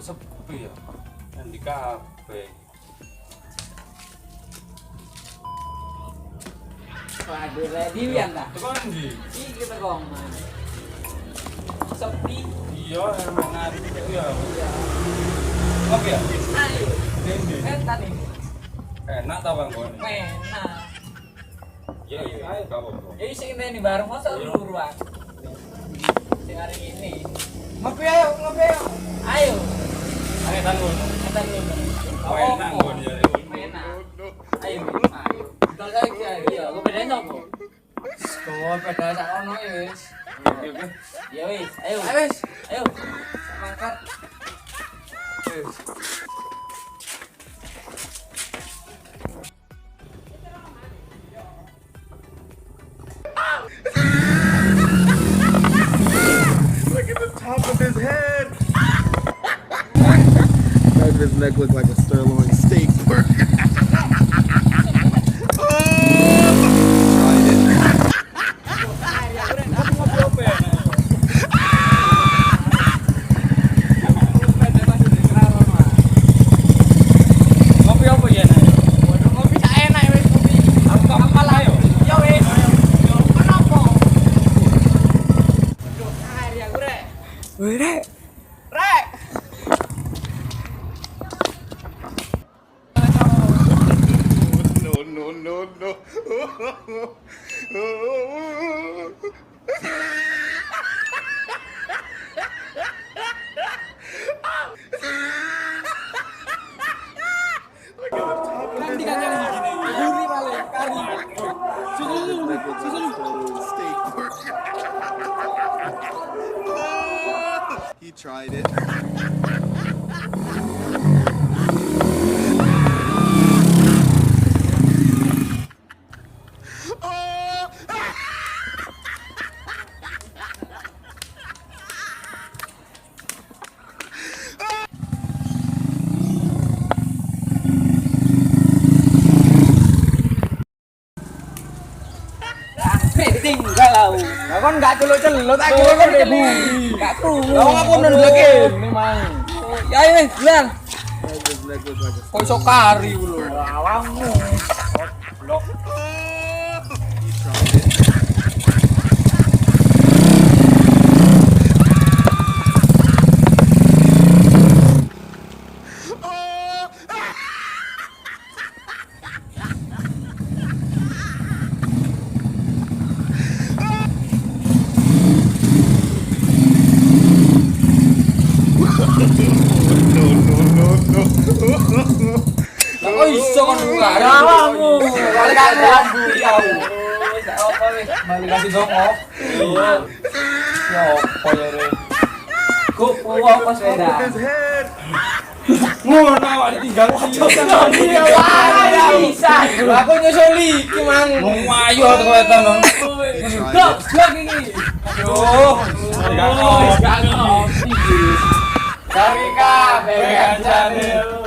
sepi ya. Yang di kafe. Waduh, Diwian dah. Itu kan di. Iki kita kong. Sepi. Iya, emang ngari ya. Oke ya. Ayo. Enak nih. Enak tau Bang Gon. Enak. Ya, ayo kamu. Jadi sing ini bareng masa luruan. Sing hari ini. Ngopi ayo, ngopi ayo. Ayo. Ayo tanggung. Kita dulu. Enak Gon ya. Enak. Ayo. Ayo. Kita lagi ya. Gue bedain dong. Kau beda sak ono ya wis. Oke, oke. Ya wis. Ayo. Ayo wis. Ayo. Mangkat. Look at the top of his head. His neck looked like a sirloin steak burger. Ngopi apa ya? Waduh, ngopi sak enak wis ngopi. Apa lah yo? Ya wis. Kenapa? Waduh, hari aku rek. Wait, Rek. no, no, no. Nanti kan yang gini. Gurih paling kali. Sini dulu. Steak burger. He tried it. Tinggal lau. Lah kon enggak celuk-celuk tak kira kon debu. Enggak krungu. Lah aku ndeleke memang. Ya wis, bilang. His neck looked like a Kok iso kari lho. Awangmu. Blok. He tried it. Lah kok iso kon buka? Ya awakmu. Balik aku ya. Wis apa wis. Balik kasih dongo. Iya. Ya apa ya re. Kok apa sepeda? His head. Ngono awak ditinggal. Iya wah, bisa. Aku nyusuli iki mang. Wong ayo tuh wetan non. Blok iki. Aduh. Gak ngopi. Dari kabeh kancane.